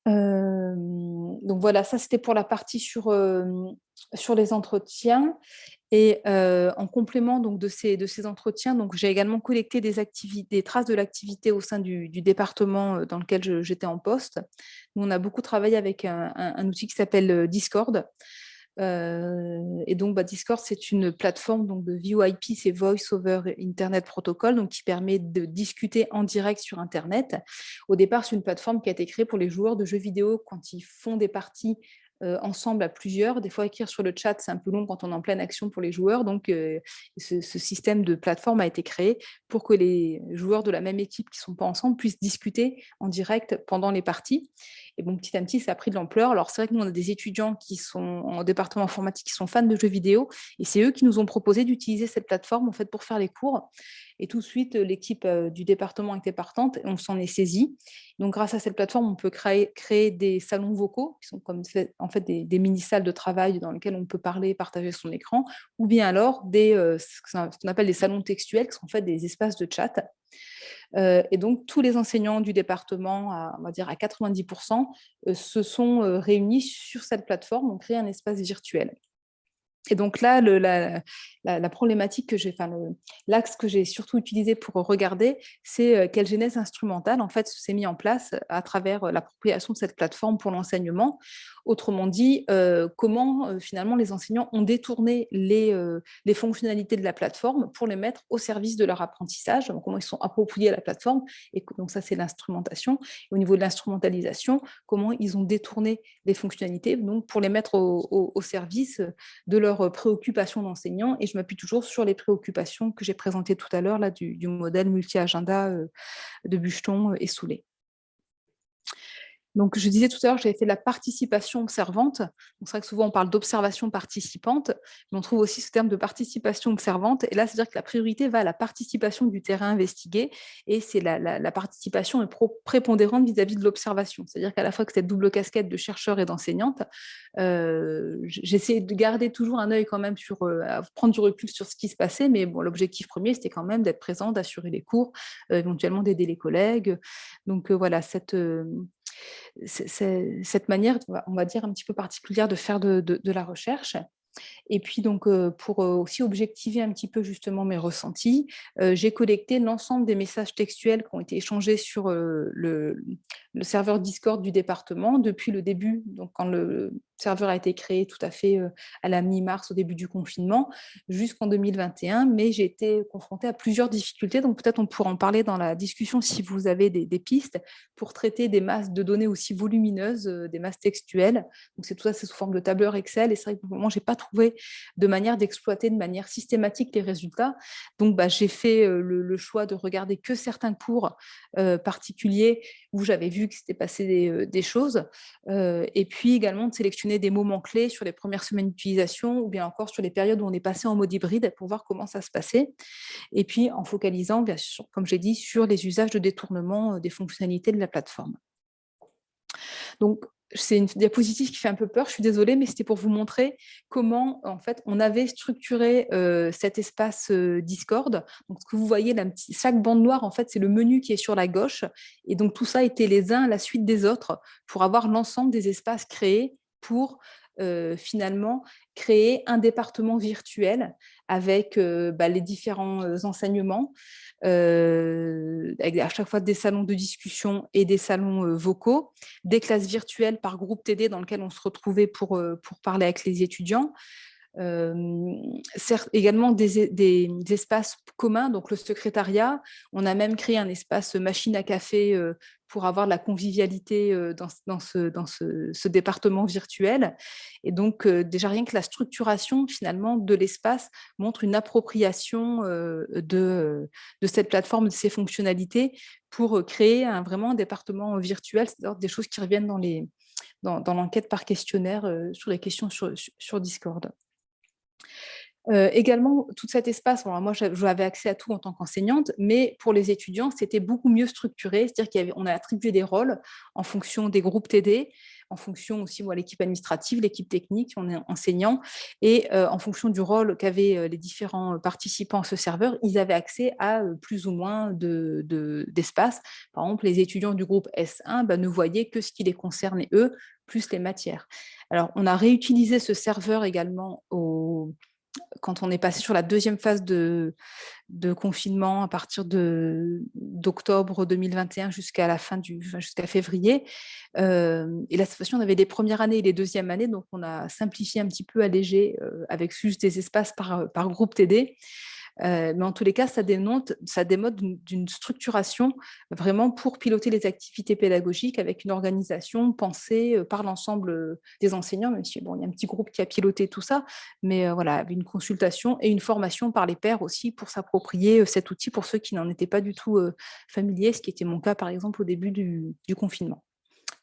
Donc voilà, ça c'était pour la partie sur les entretiens. Et en complément donc, de ces entretiens, donc, j'ai également collecté des traces de l'activité au sein du département dans lequel j'étais en poste. Nous, on a beaucoup travaillé avec un outil qui s'appelle Discord. Et donc, Discord, c'est une plateforme donc, de VoIP, c'est Voice over Internet Protocol, donc, qui permet de discuter en direct sur Internet. Au départ, c'est une plateforme qui a été créée pour les joueurs de jeux vidéo quand ils font des parties ensemble à plusieurs. Des fois, écrire sur le chat, c'est un peu long quand on est en pleine action pour les joueurs. Donc, ce système de plateforme a été créé pour que les joueurs de la même équipe qui ne sont pas ensemble puissent discuter en direct pendant les parties. Et bon, petit à petit, ça a pris de l'ampleur. Alors, c'est vrai que nous, on a des étudiants qui sont en département informatique, qui sont fans de jeux vidéo, et c'est eux qui nous ont proposé d'utiliser cette plateforme en fait, pour faire les cours. Et tout de suite, l'équipe du département était partante, et on s'en est saisi. Donc, grâce à cette plateforme, on peut créer des salons vocaux, qui sont comme en fait des mini-salles de travail dans lesquelles on peut parler, partager son écran, ou bien alors ce qu'on appelle des salons textuels, qui sont en fait des espaces de chat. Et donc, tous les enseignants du département, on va dire à 90%, se sont réunis sur cette plateforme, ont créé un espace virtuel. Et donc là, la problématique que l'axe que j'ai surtout utilisé pour regarder, c'est quelle genèse instrumentale en fait s'est mis en place à travers l'appropriation de cette plateforme pour l'enseignement. Autrement dit, comment finalement les enseignants ont détourné les fonctionnalités de la plateforme pour les mettre au service de leur apprentissage, donc comment ils sont appropriés à la plateforme. Et donc ça, c'est l'instrumentation. Au niveau de l'instrumentalisation, comment ils ont détourné les fonctionnalités donc pour les mettre au service de leurs préoccupations d'enseignants, et je m'appuie toujours sur les préoccupations que j'ai présentées tout à l'heure là, du modèle multi-agenda de Bucheton et Soulet. Donc, je disais tout à l'heure que j'avais fait de la participation observante. C'est vrai que souvent, on parle d'observation participante, mais on trouve aussi ce terme de participation observante. Et là, c'est-à-dire que la priorité va à la participation du terrain investigué, et c'est la participation est prépondérante vis-à-vis de l'observation. C'est-à-dire qu'à la fois que cette double casquette de chercheur et d'enseignante, j'essaie de garder toujours un œil quand même à prendre du recul sur ce qui se passait, mais bon, l'objectif premier, c'était quand même d'être présent, d'assurer les cours, éventuellement d'aider les collègues. Donc voilà, cette manière, on va dire, un petit peu particulière de faire de la recherche. Et puis, donc, pour aussi objectiver un petit peu justement mes ressentis, j'ai collecté l'ensemble des messages textuels qui ont été échangés sur le serveur Discord du département depuis le début, donc quand le serveur a été créé tout à fait à la mi-mars, au début du confinement, jusqu'en 2021, mais j'ai été confrontée à plusieurs difficultés, donc peut-être on pourra en parler dans la discussion si vous avez des pistes pour traiter des masses de données aussi volumineuses, des masses textuelles. Donc c'est tout ça, c'est sous forme de tableur Excel, et c'est vrai que pour le moment, je n'ai pas trouvé de manière d'exploiter de manière systématique les résultats. Donc j'ai fait le choix de regarder que certains cours particuliers où j'avais vu que s'était passé des choses, et puis également de sélectionner des moments clés sur les premières semaines d'utilisation, ou bien encore sur les périodes où on est passé en mode hybride pour voir comment ça se passait, et puis en focalisant, bien sûr, comme j'ai dit, sur les usages de détournement des fonctionnalités de la plateforme. Donc, c'est une diapositive qui fait un peu peur, je suis désolée, mais c'était pour vous montrer comment, en fait, on avait structuré cet espace Discord. Donc, ce que vous voyez, chaque bande noire, en fait, c'est le menu qui est sur la gauche. Et donc, tout ça était les uns à la suite des autres pour avoir l'ensemble des espaces créés pour finalement créer un département virtuel avec les différents enseignements, avec à chaque fois des salons de discussion et des salons vocaux, des classes virtuelles par groupe TD dans lesquelles on se retrouvait pour parler avec les étudiants, Également des espaces communs, donc le secrétariat. On a même créé un espace machine à café pour avoir de la convivialité dans ce département virtuel. Et donc, déjà, rien que la structuration, finalement, de l'espace montre une appropriation de cette plateforme, de ses fonctionnalités, pour créer vraiment un département virtuel, c'est-à-dire des choses qui reviennent dans l'enquête par questionnaire sur les questions sur Discord. Également, tout cet espace, moi j'avais accès à tout en tant qu'enseignante, mais pour les étudiants, c'était beaucoup mieux structuré, c'est-à-dire qu'on a attribué des rôles en fonction des groupes TD, en fonction aussi de l'équipe administrative, l'équipe technique, on est enseignant, et en fonction du rôle qu'avaient les différents participants à ce serveur, ils avaient accès à plus ou moins d'espace. Par exemple, les étudiants du groupe S1 ne voyaient que ce qui les concernait eux, plus les matières. Alors, on a réutilisé ce serveur également quand on est passé sur la deuxième phase de confinement à partir d'octobre 2021 jusqu'à février. Et là, cette fois-ci, on avait les premières années et les deuxièmes années, donc on a simplifié un petit peu, allégé, avec juste des espaces par groupe TD. Mais en tous les cas, ça démontre d'une structuration vraiment pour piloter les activités pédagogiques avec une organisation pensée par l'ensemble des enseignants, même si il y a un petit groupe qui a piloté tout ça, mais voilà, une consultation et une formation par les pairs aussi pour s'approprier cet outil pour ceux qui n'en étaient pas du tout familiers, ce qui était mon cas par exemple au début du confinement.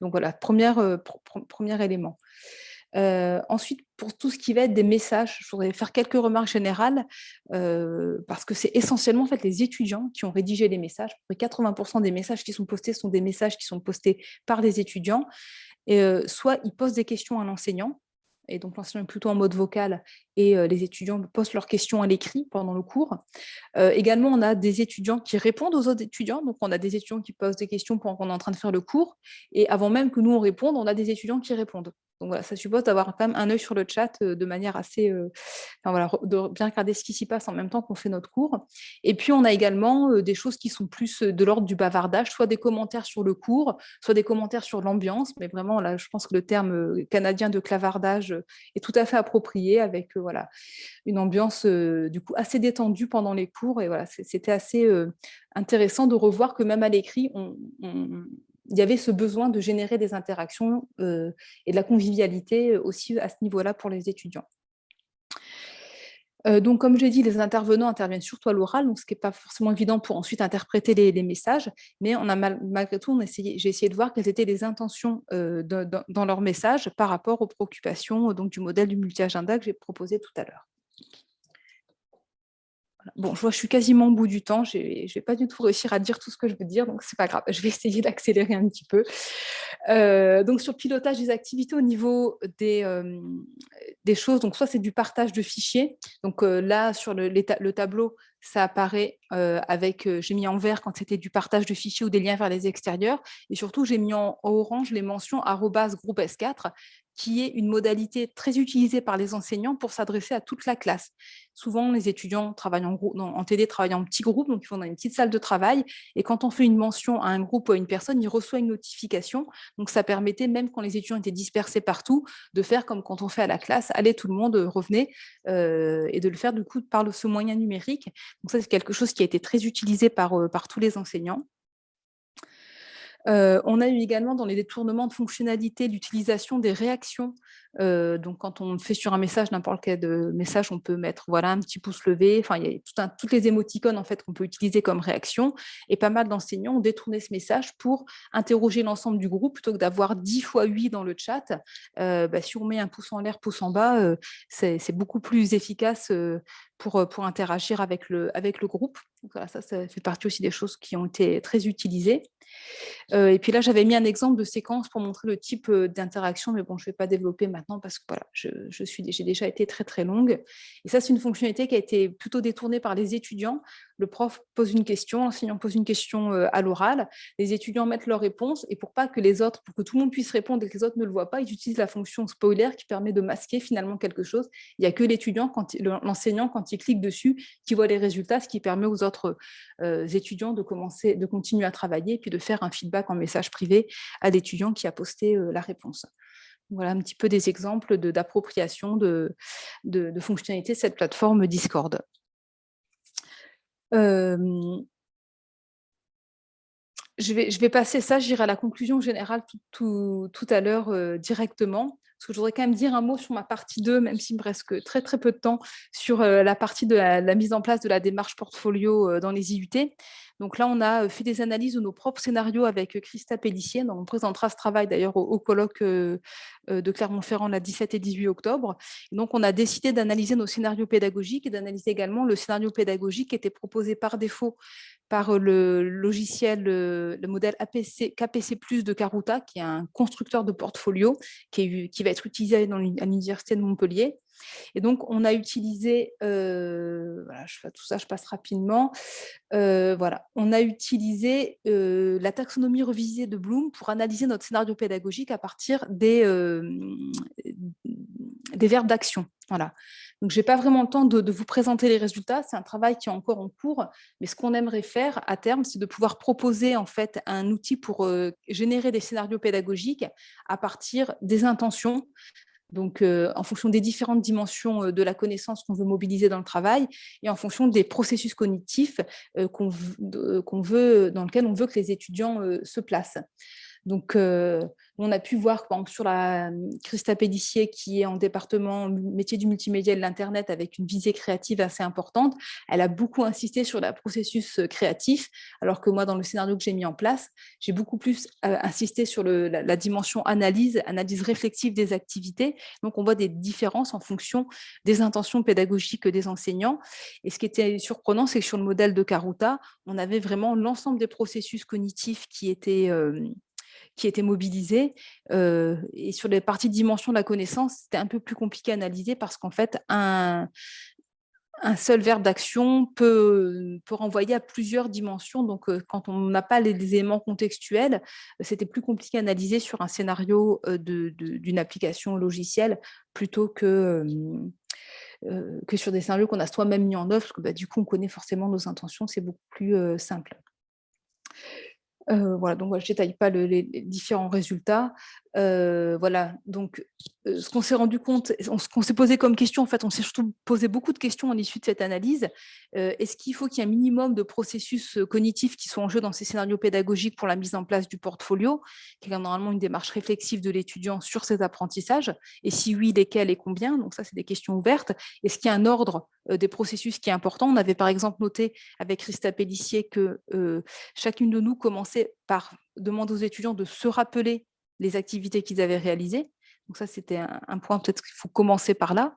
Donc voilà, premier élément. Ensuite, pour tout ce qui va être des messages, je voudrais faire quelques remarques générales parce que c'est essentiellement en fait les étudiants qui ont rédigé les messages. 80% des messages qui sont postés sont des messages qui sont postés par les étudiants. Et, soit ils posent des questions à l'enseignant, et donc l'enseignant est plutôt en mode vocal, et les étudiants posent leurs questions à l'écrit pendant le cours. Également, on a des étudiants qui répondent aux autres étudiants. Donc, on a des étudiants qui posent des questions pendant qu'on est en train de faire le cours. Et avant même que nous, on réponde, on a des étudiants qui répondent. Donc, voilà, ça suppose d'avoir quand même un œil sur le chat de manière assez... de bien regarder ce qui s'y passe en même temps qu'on fait notre cours. Et puis, on a également des choses qui sont plus de l'ordre du bavardage, soit des commentaires sur le cours, soit des commentaires sur l'ambiance. Mais vraiment, là, je pense que le terme canadien de clavardage est tout à fait approprié avec une ambiance du coup assez détendue pendant les cours. Et voilà, c'était assez intéressant de revoir que même à l'écrit, il y avait ce besoin de générer des interactions et de la convivialité aussi à ce niveau-là pour les étudiants. Donc, comme j'ai dit, les intervenants interviennent surtout à l'oral, donc ce qui n'est pas forcément évident pour ensuite interpréter les messages, mais on a malgré tout, j'ai essayé de voir quelles étaient les intentions dans leurs messages par rapport aux préoccupations donc, du modèle du multi-agenda que j'ai proposé tout à l'heure. Bon, je vois, je suis quasiment au bout du temps. Je ne vais pas du tout réussir à dire tout ce que je veux dire, donc c'est pas grave. Je vais essayer d'accélérer un petit peu. Donc, sur le pilotage des activités au niveau des choses, donc soit c'est du partage de fichiers. Donc là, sur le tableau, ça apparaît j'ai mis en vert quand c'était du partage de fichiers ou des liens vers les extérieurs. Et surtout, j'ai mis en orange les mentions @groupe S4, qui est une modalité très utilisée par les enseignants pour s'adresser à toute la classe. Souvent, les étudiants travaillent en TD, travaillent en petits groupes, donc ils vont dans une petite salle de travail. Et quand on fait une mention à un groupe ou à une personne, il reçoit une notification. Donc, ça permettait, même quand les étudiants étaient dispersés partout, de faire comme quand on fait à la classe, allez tout le monde, revenez, et de le faire du coup par ce moyen numérique. Donc, ça, c'est quelque chose qui a été très utilisé par tous les enseignants. On a eu également dans les détournements de fonctionnalités l'utilisation des réactions. Donc, quand on fait sur un message, n'importe quel message, on peut mettre un petit pouce levé. Enfin, il y a toutes les émoticônes en fait, qu'on peut utiliser comme réaction. Et pas mal d'enseignants ont détourné ce message pour interroger l'ensemble du groupe plutôt que d'avoir 10 fois 8 dans le chat. Si on met un pouce en l'air, pouce en bas, c'est beaucoup plus efficace pour interagir avec le groupe. Donc, voilà, ça fait partie aussi des choses qui ont été très utilisées. Et puis là, j'avais mis un exemple de séquence pour montrer le type d'interaction, mais bon, je ne vais pas développer maintenant parce que voilà, j'ai déjà été très très longue. Et ça, c'est une fonctionnalité qui a été plutôt détournée par les étudiants. Le prof pose une question, l'enseignant pose une question à l'oral, les étudiants mettent leur réponse, et pour que tout le monde puisse répondre et que les autres ne le voient pas, ils utilisent la fonction spoiler qui permet de masquer finalement quelque chose. Il n'y a que l'enseignant, quand il clique dessus, qui voit les résultats, ce qui permet aux autres étudiants de continuer à travailler et puis de faire un feedback en message privé à l'étudiant qui a posté la réponse. Voilà un petit peu des exemples d'appropriation de fonctionnalités de cette plateforme Discord. Je vais passer ça, j'irai à la conclusion générale tout à l'heure directement. Parce que je voudrais quand même dire un mot sur ma partie 2, même s'il me reste que très très peu de temps, sur la partie de la mise en place de la démarche portfolio dans les IUT. Donc là, on a fait des analyses de nos propres scénarios avec Christa Pellissier. Donc on présentera ce travail d'ailleurs au colloque de Clermont-Ferrand le 17 et 18 octobre. Et donc on a décidé d'analyser nos scénarios pédagogiques et d'analyser également le scénario pédagogique qui était proposé par défaut par le logiciel, le modèle KPC+ de Karuta, qui est un constructeur de portfolio qui va être utilisé à l'Université de Montpellier. Et donc, on a utilisé, voilà, je fais tout ça, je passe rapidement. Voilà, on a utilisé la taxonomie revisée de Bloom pour analyser notre scénario pédagogique à partir des verbes d'action. Voilà. Donc, je n'ai pas vraiment le temps de vous présenter les résultats. C'est un travail qui est encore en cours, mais ce qu'on aimerait faire à terme, c'est de pouvoir proposer en fait un outil pour générer des scénarios pédagogiques à partir des intentions. Donc, en fonction des différentes dimensions de la connaissance qu'on veut mobiliser dans le travail et en fonction des processus cognitifs dans lesquels on veut que les étudiants se placent. Donc, on a pu voir sur la Christa Pellissier, qui est en département métier du multimédia et de l'Internet avec une visée créative assez importante. Elle a beaucoup insisté sur le processus créatif, alors que moi, dans le scénario que j'ai mis en place, j'ai beaucoup plus insisté sur la dimension analyse réflexive des activités. Donc, on voit des différences en fonction des intentions pédagogiques des enseignants. Et ce qui était surprenant, c'est que sur le modèle de Karuta, on avait vraiment l'ensemble des processus cognitifs qui étaient mobilisés. Et sur les parties de dimension de la connaissance, c'était un peu plus compliqué à analyser parce qu'en fait, un seul verbe d'action peut renvoyer à plusieurs dimensions. Donc, quand on n'a pas les éléments contextuels, c'était plus compliqué à analyser sur un scénario d'une application logicielle plutôt que sur des scénarios qu'on a soi-même mis en œuvre, parce que du coup, on connaît forcément nos intentions, c'est beaucoup plus simple. Voilà, donc je ne détaille pas les différents résultats. Voilà, donc ce qu'on s'est rendu compte, ce qu'on s'est posé comme question, en fait, on s'est surtout posé beaucoup de questions à l'issue de cette analyse. Est-ce qu'il faut qu'il y ait un minimum de processus cognitifs qui soient en jeu dans ces scénarios pédagogiques pour la mise en place du portfolio, qui est normalement une démarche réflexive de l'étudiant sur ses apprentissages? Et si oui, lesquels et combien? Donc ça, c'est des questions ouvertes. Est-ce qu'il y a un ordre des processus qui est important? On avait par exemple noté avec Christa Pellissier que chacune de nous commençait par demander aux étudiants de se rappeler les activités qu'ils avaient réalisées. Donc ça, c'était un point, peut-être qu'il faut commencer par là.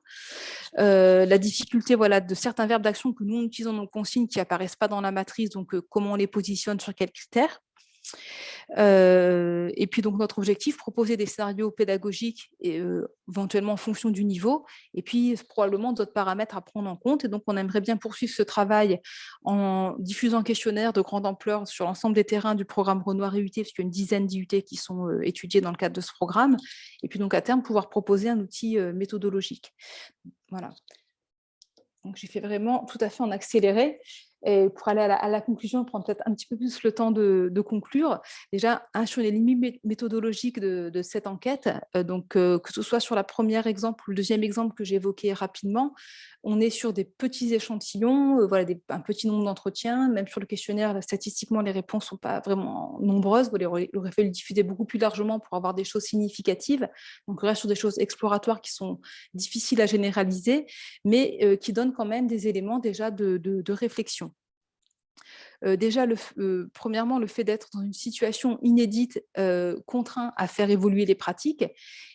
La difficulté de certains verbes d'action que nous, on utilise dans nos consignes qui n'apparaissent pas dans la matrice, donc comment on les positionne, sur quels critères. Et puis donc notre objectif, proposer des scénarios pédagogiques et éventuellement en fonction du niveau, et puis probablement d'autres paramètres à prendre en compte. Et donc on aimerait bien poursuivre ce travail en diffusant un questionnaire de grande ampleur sur l'ensemble des terrains du programme Renoir IUT, parce qu'il y a une dizaine d'IUT qui sont étudiés dans le cadre de ce programme, et puis donc à terme pouvoir proposer un outil méthodologique. Voilà. Donc j'ai fait vraiment tout à fait en accéléré. Et pour aller à la conclusion, prendre peut-être un petit peu plus le temps de conclure. Déjà, sur les limites méthodologiques de cette enquête, que ce soit sur la première exemple ou le deuxième exemple que j'ai évoqué rapidement, on est sur des petits échantillons, un petit nombre d'entretiens. Même sur le questionnaire, statistiquement, les réponses ne sont pas vraiment nombreuses. Il aurait fallu le diffuser beaucoup plus largement pour avoir des choses significatives. Donc, on reste sur des choses exploratoires qui sont difficiles à généraliser, mais qui donnent quand même des éléments déjà de réflexion. Déjà, premièrement, le fait d'être dans une situation inédite contraint à faire évoluer les pratiques.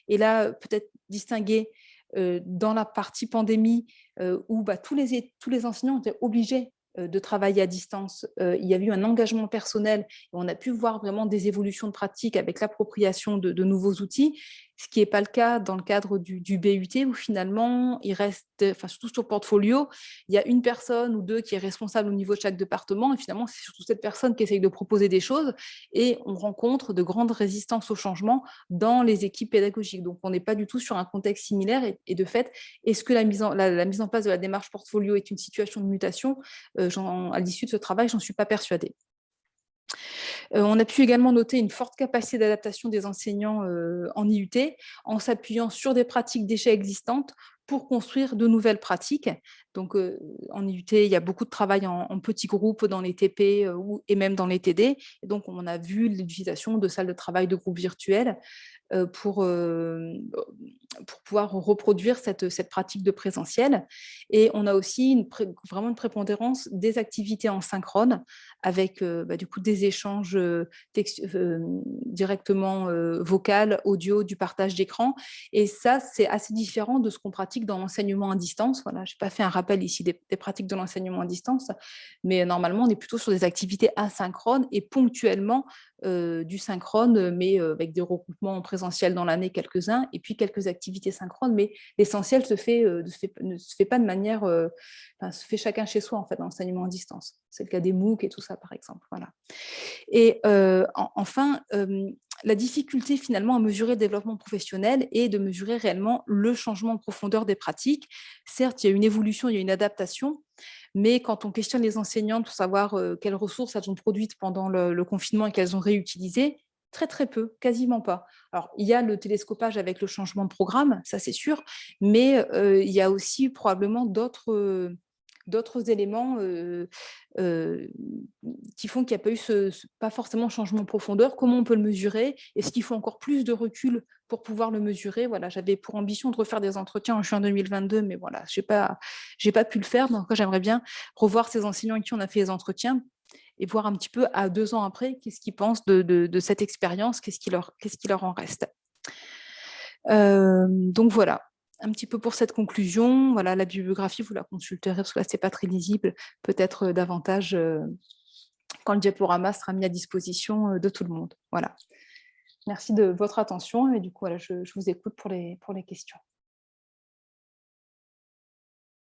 Et là, peut-être distinguer dans la partie pandémie où tous les enseignants étaient obligés de travailler à distance. Il y a eu un engagement personnel et on a pu voir vraiment des évolutions de pratiques avec l'appropriation de nouveaux outils, ce qui n'est pas le cas dans le cadre du BUT où finalement, il reste, surtout sur le portfolio, il y a une personne ou deux qui est responsable au niveau de chaque département et finalement, c'est surtout cette personne qui essaye de proposer des choses et on rencontre de grandes résistances au changement dans les équipes pédagogiques. Donc, on n'est pas du tout sur un contexte similaire et de fait, est-ce que la mise en place de la démarche portfolio est une situation de mutation? À l'issue de ce travail, j'en suis pas persuadée. On a pu également noter une forte capacité d'adaptation des enseignants en IUT en s'appuyant sur des pratiques déjà existantes pour construire de nouvelles pratiques. Donc, en IUT, il y a beaucoup de travail en petits groupes dans les TP et même dans les TD. Et donc, on a vu l'utilisation de salles de travail de groupes virtuels euh, pour, euh, pour pouvoir reproduire cette pratique de présentiel. Et on a aussi vraiment une prépondérance des activités en synchrone avec du coup des échanges directement vocal, audio, du partage d'écran. Et ça, c'est assez différent de ce qu'on pratique dans l'enseignement à distance. Voilà, je n'ai pas fait un rappel ici des pratiques de l'enseignement à distance, mais normalement, on est plutôt sur des activités asynchrones et ponctuellement du synchrone, mais avec des regroupements en présentiel dans l'année, quelques-uns, et puis quelques activités synchrones, mais l'essentiel ne se fait pas de manière, se fait chacun chez soi, en fait, dans l'enseignement à distance. C'est le cas des MOOC et tout ça, par exemple. Voilà. Et enfin, la difficulté finalement à mesurer le développement professionnel et de mesurer réellement le changement en profondeur des pratiques. Certes, il y a une évolution, il y a une adaptation, mais quand on questionne les enseignantes pour savoir quelles ressources elles ont produites pendant le confinement et qu'elles ont réutilisées, très très peu, quasiment pas. Alors, il y a le télescopage avec le changement de programme, ça c'est sûr, mais il y a aussi probablement d'autres éléments qui font qu'il n'y a pas eu pas forcément changement de profondeur. Comment on peut le mesurer? Est-ce qu'il faut encore plus de recul pour pouvoir le mesurer? Voilà, j'avais pour ambition de refaire des entretiens en juin 2022, mais voilà, j'ai pas pu le faire. Donc, j'aimerais bien revoir ces enseignants avec qui on a fait les entretiens et voir un petit peu à 2 ans après, qu'est-ce qu'ils pensent de cette expérience, qu'est-ce qui leur en reste. Donc voilà, un petit peu pour cette conclusion. Voilà, la bibliographie, vous la consulterez parce que là, c'est pas très lisible. Peut-être davantage quand le diaporama sera mis à disposition de tout le monde. Voilà. Merci de votre attention et du coup, voilà, je vous écoute pour les questions.